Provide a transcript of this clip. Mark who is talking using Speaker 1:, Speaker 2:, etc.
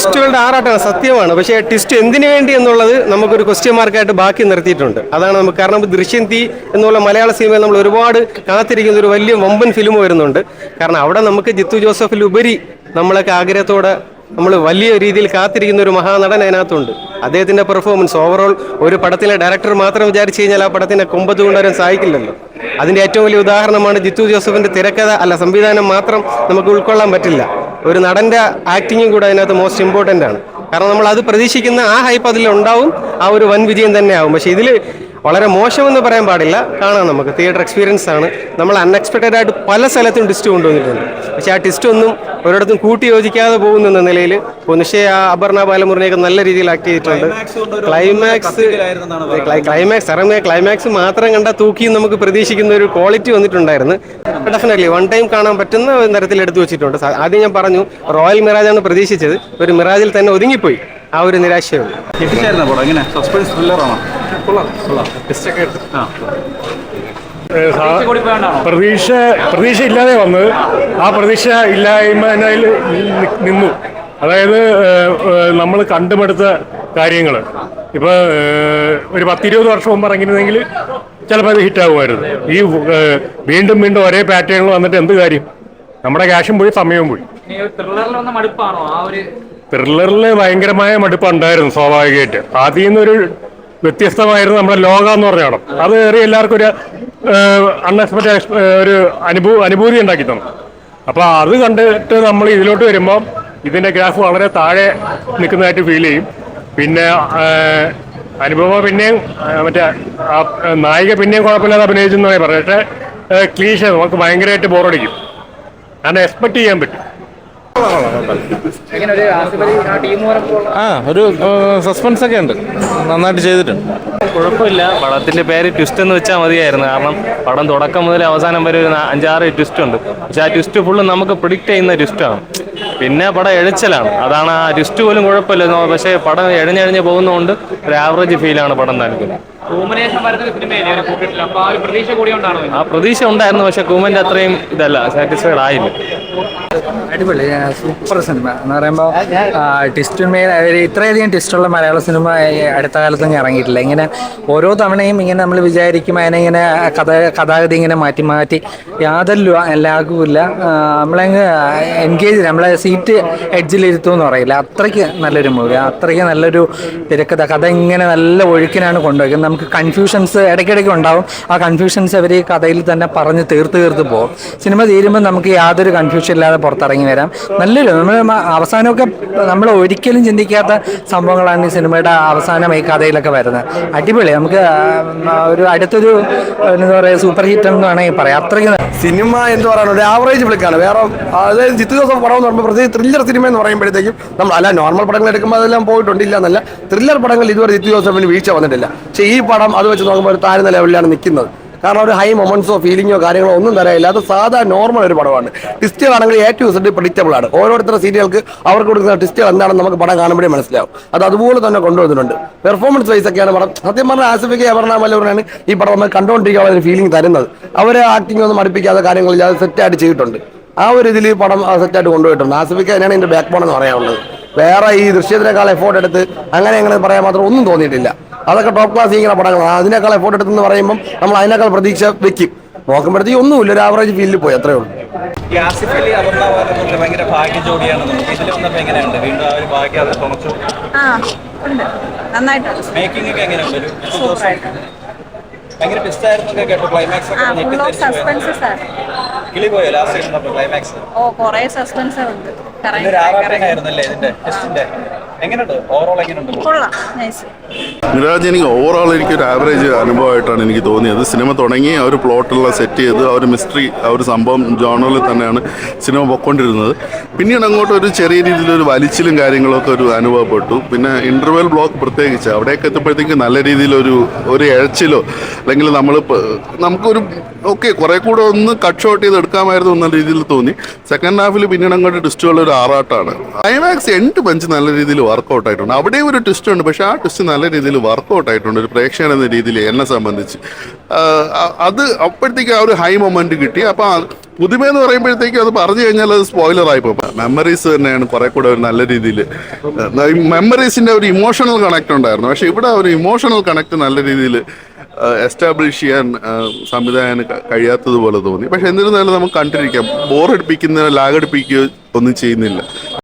Speaker 1: ട്വിസ്റ്റുകളുടെ ആറാട്ടാണ്, സത്യമാണ്. പക്ഷേ ട്വിസ്റ്റ് എന്തിനു വേണ്ടി എന്നുള്ളത് നമുക്കൊരു ക്വസ്റ്റ്യൻ മാർക്കായിട്ട് ബാക്കി നിർത്തിയിട്ടുണ്ട്. അതാണ് നമുക്ക്, കാരണം ദൃശ്യം തീ എന്നുള്ള മലയാള സിനിമയിൽ നമ്മൾ ഒരുപാട് കാത്തിരിക്കുന്ന ഒരു വലിയ വമ്പൻ ഫിലിം വരുന്നുണ്ട്. കാരണം അവിടെ നമുക്ക് ജിത്തു ജോസഫിലുപരി നമ്മളൊക്കെ ആഗ്രഹത്തോടെ നമ്മൾ വലിയ രീതിയിൽ കാത്തിരിക്കുന്ന ഒരു മഹാനടൻ അതിനകത്തുണ്ട്. അദ്ദേഹത്തിൻ്റെ പെർഫോമൻസ് ഓവറോൾ ഒരു പടത്തിലെ ഡയറക്ടർ മാത്രം വിചാരിച്ചു കഴിഞ്ഞാൽ ആ പടത്തിനെ കൊമ്പത്ത് കൊണ്ടുവരാൻ സാധിക്കില്ലല്ലോ. അതിൻ്റെ ഏറ്റവും വലിയ ഉദാഹരണമാണ് ജിത്തു ജോസഫിൻ്റെ തിരക്കഥ അല്ല സംവിധാനം മാത്രം നമുക്ക് ഉൾക്കൊള്ളാൻ പറ്റില്ല. ഒരു നടൻ്റെ ആക്ടിങ്ങും കൂടെ അതിനകത്ത് മോസ്റ്റ് ഇമ്പോർട്ടൻ്റ് ആണ്. കാരണം നമ്മൾ അത് പ്രതീക്ഷിക്കുന്ന ആ ഹൈപ്പ് അതിലുണ്ടാവും, ആ ഒരു വൻ വിജയം തന്നെ ആവും. പക്ഷേ ഇതിൽ വളരെ മോശമെന്ന് പറയാൻ പാടില്ല, കാണാം നമുക്ക് തിയേറ്റർ എക്സ്പീരിയൻസ് ആണ്. നമ്മൾ അൺഎക്സ്പെക്റ്റഡ് ആയിട്ട് പല സ്ഥലത്തും ടിസ്റ്റ് കൊണ്ടുവന്നിട്ടുണ്ട്. പക്ഷേ ആ ടിസ്റ്റ് ഒന്നും ഒരിടത്തും കൂട്ടി യോജിക്കാതെ പോകുന്ന നിലയിൽ നിശ്ചയ അപർണ ബാലമുരളിയൊക്കെ നല്ല രീതിയിൽ ആക്ട് ചെയ്തിട്ടുണ്ട്. ക്ലൈമാക്സ് മാത്രം കണ്ടാൽ തൂക്കിയും നമുക്ക് പ്രതീക്ഷിക്കുന്ന ഒരു ക്വാളിറ്റി വന്നിട്ടുണ്ടായിരുന്നു. ഡെഫിനറ്റ്ലി വൺ ടൈം കാണാൻ പറ്റുന്ന തരത്തിൽ എടുത്തു വെച്ചിട്ടുണ്ട്. ആദ്യം ഞാൻ പറഞ്ഞു റോയൽ മിറാജാണ് പ്രതീക്ഷിച്ചത്, ഒരു മിറാജിൽ തന്നെ ഒതുങ്ങിപ്പോയി. ആ ഒരു നിരാശയുള്ളൂ.
Speaker 2: പ്രതീക്ഷ ഇല്ലാതെ വന്നത്, ആ പ്രതീക്ഷ ഇല്ലായ്മയിൽ നിന്നു. അതായത് നമ്മൾ കണ്ടുമെടുത്ത കാര്യങ്ങൾ ഇപ്പോൾ ഒരു 10-20 വർഷം മുമ്പ് ഇറങ്ങിയിരുന്നെങ്കിൽ ചിലപ്പോൾ അത് ഹിറ്റാകുമായിരുന്നു. ഈ വീണ്ടും ഒരേ പാറ്റേണുകൾ വന്നിട്ട് എന്ത് കാര്യം? നമ്മുടെ ക്യാഷും പോയി, സമയവും പോയി. ത്രില്ലറിൽ ഭയങ്കരമായ മടുപ്പുണ്ടായിരുന്നു സ്വാഭാവികമായിട്ട്. ആദ്യം നിന്നൊരു വ്യത്യസ്തമായിരുന്നു നമ്മുടെ ലോക എന്ന് പറഞ്ഞ പടം. അത് ഏറി എല്ലാവർക്കും ഒരു അൺഎക്സ്പെക്റ്റഡ് ഒരു അനുഭൂതി ഉണ്ടാക്കി തന്നു. അപ്പോൾ അത് കണ്ടിട്ട് നമ്മൾ ഇതിലോട്ട് വരുമ്പോൾ ഇതിൻ്റെ ഗ്രാഫ് വളരെ താഴെ നിൽക്കുന്നതായിട്ട് ഫീൽ ചെയ്യും. പിന്നെ അനുഭവം പിന്നെയും മറ്റേ നായിക പിന്നെയും കുഴപ്പമില്ലാതെ അഭിനയിച്ചെന്നാണ് പറയുന്നത്. പക്ഷേ ക്ലീഷ നമുക്ക് ഭയങ്കരമായിട്ട് ബോറടിക്കും. കാരണം എക്സ്പെക്ട് ചെയ്യാൻ പറ്റും. ഒരു സസ്പെൻസ് ഒക്കെ ഉണ്ട്, നന്നായിട്ട് ചെയ്തിട്ടുണ്ട്.
Speaker 3: കുഴപ്പമില്ല. പടത്തിന്റെ പേര് ട്വിസ്റ്റ് എന്ന് വെച്ചാൽ മതിയായിരുന്നു. കാരണം പടം തുടക്കം മുതൽ അവസാനം വരെ ഒരു 5-6 ട്വിസ്റ്റ് ഉണ്ട്. പക്ഷെ ആ ട്വിസ്റ്റ് ഫുള്ള് നമുക്ക് പ്രിഡിക്റ്റ് ചെയ്യുന്ന ട്വിസ്റ്റാണ്. പിന്നെ പടം എഴിച്ചലാണ്, അതാണ് ആ ട്വിസ്റ്റ് പോലും കുഴപ്പമില്ല. പക്ഷേ പടം എഴഞ്ഞെഴിഞ്ഞ് പോകുന്നതുകൊണ്ട് ഒരു ആവറേജ് ഫീലാണ് പടം നൽകുന്നത്. ആ പ്രതീക്ഷ ഉണ്ടായിരുന്നു, പക്ഷെ കൂമന്റെ അത്രയും ഇതല്ല, സാറ്റിസ്ഫൈഡ് ആയില്ല.
Speaker 4: അടിപൊളി സൂപ്പർ സിനിമ എന്ന് പറയുമ്പോൾ ട്വിസ്റ്റുമേൽ ഇത്രയധികം ട്വിസ്റ്റുള്ള മലയാള സിനിമ അടുത്ത കാലത്തൊന്നും ഇറങ്ങിയിട്ടില്ല. ഇങ്ങനെ ഓരോ തവണയും ഇങ്ങനെ നമ്മൾ വിചാരിക്കും അതിനെ കഥാഗതി ഇങ്ങനെ മാറ്റി യാതൊരു ലാഗുമില്ല. നമ്മളങ്ങ് എൻഗേജ്, നമ്മളെ സീറ്റ് എഡ്ജിലിരുത്തും എന്ന് പറയില്ല, അത്രയ്ക്ക് നല്ലൊരു മൂവി, അത്രയ്ക്ക് നല്ലൊരു തിരക്കഥ. കഥ ഇങ്ങനെ നല്ല ഒഴുക്കിനാണ് കൊണ്ടുപോയത്. നമുക്ക് കൺഫ്യൂഷൻസ് ഇടയ്ക്കിടയ്ക്ക് ഉണ്ടാവും. ആ കൺഫ്യൂഷൻസ് അവർ കഥയിൽ തന്നെ പറഞ്ഞ് തീർത്ത് പോകും. സിനിമ തീരുമ്പോൾ നമുക്ക് യാതൊരു കൺഫ്യൂഷൻ ഇല്ലാതെ പുറത്തിറങ്ങി വരാം. നല്ലൊരു അവസാനമൊക്കെ നമ്മൾ ഒരിക്കലും ചിന്തിക്കാത്ത സംഭവങ്ങളാണ് ഈ സിനിമയുടെ അവസാനം ഈ കഥയിലൊക്കെ വരുന്നത്. അടിപൊളി. നമുക്ക് ഒരു അടുത്തൊരു എന്താ പറയുക സൂപ്പർ ഹിറ്റ് എന്ന് വേണമെങ്കിൽ പറയാം. അത്രയ്ക്ക്
Speaker 5: സിനിമ എന്ന് പറയുന്നത് ഒരു ആവറേജ് ഫ്ലിക്കാണ്. വേറെ അതായത് ജിത്തു ജോസഫ് പടം എന്ന് പറയുമ്പോൾ പ്രത്യേകിച്ച് ത്രില്ലർ സിനിമ എന്ന് പറയുമ്പോഴത്തേക്കും നമ്മൾ അല്ല നോർമൽ പടങ്ങൾ എടുക്കുമ്പോൾ അതെല്ലാം പോയിട്ടുണ്ട്, എന്നല്ല. ത്രില്ലർ പടങ്ങൾ ഇതുവരെ ജിത്തു ജോസഫിന് വീഴ്ച വന്നിട്ടില്ല. പക്ഷേ ഈ പടം അത് വെച്ച് നോക്കുമ്പോൾ ഒരു താഴ്ന്ന ലെവലിലാണ് നിൽക്കുന്നത്. കാരണം ഒരു ഹൈ മൊമെന്റ്സോ ഫീലിങ്ങോ കാര്യങ്ങളോ ഒന്നും തരാനില്ല. അത് സാധാ നോർമൽ ഒരു പടമാണ്. ട്വിസ്റ്റുകളാണെങ്കിൽ A to Z പ്രഡിക്റ്റബിൾ ആണ്. ഓരോരുത്തരുടെ സീരിയൽക്ക് അവർക്ക് കൊടുക്കുന്ന ട്വിസ്റ്റുകൾ എന്താണെന്ന് നമുക്ക് പടം കാണുമ്പോഴേ മനസ്സിലാവും. അത് അതുപോലെ തന്നെ കൊണ്ടുവന്നിട്ടുണ്ട്. പെർഫോമൻസ് വൈസ് ഒക്കെയാണ് പടം. സത്യം പറഞ്ഞാൽ ആസിഫിക്ക് അപർണ ബാലമുരളിയാണ് ഈ പടം നമ്മൾ കണ്ടുകൊണ്ടിരിക്കാനുള്ള ഒരു ഫീലിംഗ് തരുന്നത്. അവരെ ആക്ടിംഗ് ഒന്നും മടുപ്പിക്കാത്ത കാര്യങ്ങളിൽ അത് സെറ്റായിട്ട് ചെയ്തിട്ടുണ്ട്. ആ ഒരു ഇതിൽ പടം സെറ്റായിട്ട് കൊണ്ടുപോയിട്ടുണ്ട്. ആസിഫിക്ക് തന്നെയാണ് ഇതിന്റെ ബാക്ക് ബോൺ എന്ന് പറയാനുള്ളത്. വേറെ ഈ ദൃശ്യത്തിനേക്കാൾ എഫോർട്ട് എടുത്ത് അങ്ങനെ പറയാൻ മാത്രം ഒന്നും തോന്നിയിട്ടില്ല. അതൊക്കെ ടോപ്പ് ക്ലാസ് ഇങ്ങനെ പടങ്ങളാണ്. അതിനേക്കാൾ എഫോർട്ട് എടുത്തെന്ന് പറയുമ്പോൾ നമ്മൾ അതിനേക്കാൾ പ്രതീക്ഷ വെക്കും. നോക്കുമ്പോഴത്തേക്ക് ഒന്നുമില്ല, ഒരു ആവറേജ് ഫീൽഡിൽ പോയി, അത്രേ ഉള്ളൂ.
Speaker 6: മിറാജ് എനിക്ക് ഓവറോൾ എനിക്കൊരു ആവറേജ് അനുഭവമായിട്ടാണ് എനിക്ക് തോന്നിയത്. സിനിമ തുടങ്ങി ആ ഒരു പ്ലോട്ടെല്ലാം സെറ്റ് ചെയ്ത് ആ ഒരു മിസ്റ്ററി, ആ ഒരു സംഭവം ജോണറിൽ തന്നെയാണ് സിനിമ പൊയ്ക്കൊണ്ടിരുന്നത്. പിന്നീട് അങ്ങോട്ട് ഒരു ചെറിയ രീതിയിലൊരു വലിച്ചിലും കാര്യങ്ങളൊക്കെ ഒരു അനുഭവപ്പെട്ടു. പിന്നെ ഇൻ്റർവെൽ ബ്ലോക്ക് പ്രത്യേകിച്ച് അവിടെയൊക്കെ എത്തുമ്പോഴത്തേക്ക് നല്ല രീതിയിലൊരു എഴച്ചിലോ അല്ലെങ്കിൽ നമുക്കൊരു കുറേ കൂടെ ഒന്ന് കട്ട് ഷോട്ട് ചെയ്ത് എടുക്കാമായിരുന്നു എന്ന രീതിയിൽ തോന്നി. സെക്കൻഡ് ഹാഫിൽ പിന്നീട് അങ്ങോട്ട് ട്വിസ്റ്റുകളുടെ ഒരു ആറാട്ടാണ്. ക്ലൈമാക്സ് എൻഡ് പഞ്ച് നല്ല രീതിയിൽ വർക്കൗട്ട് ആയിട്ടുണ്ട്. അവിടെയും ഒരു ട്വിസ്റ്റ് ഉണ്ട്, പക്ഷെ ആ ട്വിസ്റ്റ് നല്ല രീതിയിൽ വർക്കൗട്ട് ആയിട്ടുണ്ട് ഒരു പ്രേക്ഷകൻ എന്ന രീതിയിൽ എന്നെ സംബന്ധിച്ച്. അത് അപ്പോഴത്തേക്ക് ആ ഒരു ഹൈ മൊമെന്റ് കിട്ടി. അപ്പം പുതുമയെന്ന് പറയുമ്പോഴത്തേക്കും അത് പറഞ്ഞു കഴിഞ്ഞാൽ അത് സ്പോയിലറായി പോകും. മെമ്മറീസ് തന്നെയാണ് കുറെ കൂടെ ഒരു നല്ല രീതിയിൽ, മെമ്മറീസിന്റെ ഒരു ഇമോഷണൽ കണക്ട് ഉണ്ടായിരുന്നു, പക്ഷെ ഇവിടെ ഒരു ഇമോഷണൽ കണക്ട് നല്ല രീതിയിൽ എസ്റ്റാബ്ലിഷ് ചെയ്യാൻ സംവിധായകന് കഴിയാത്തതുപോലെ തോന്നി. പക്ഷെ എന്നിരുന്നാലും നമുക്ക് കണ്ടിരിക്കാം, ബോറടിപ്പിക്കുന്ന ലാഗടിപ്പിക്കുകയോ ഒന്നും ചെയ്യുന്നില്ല.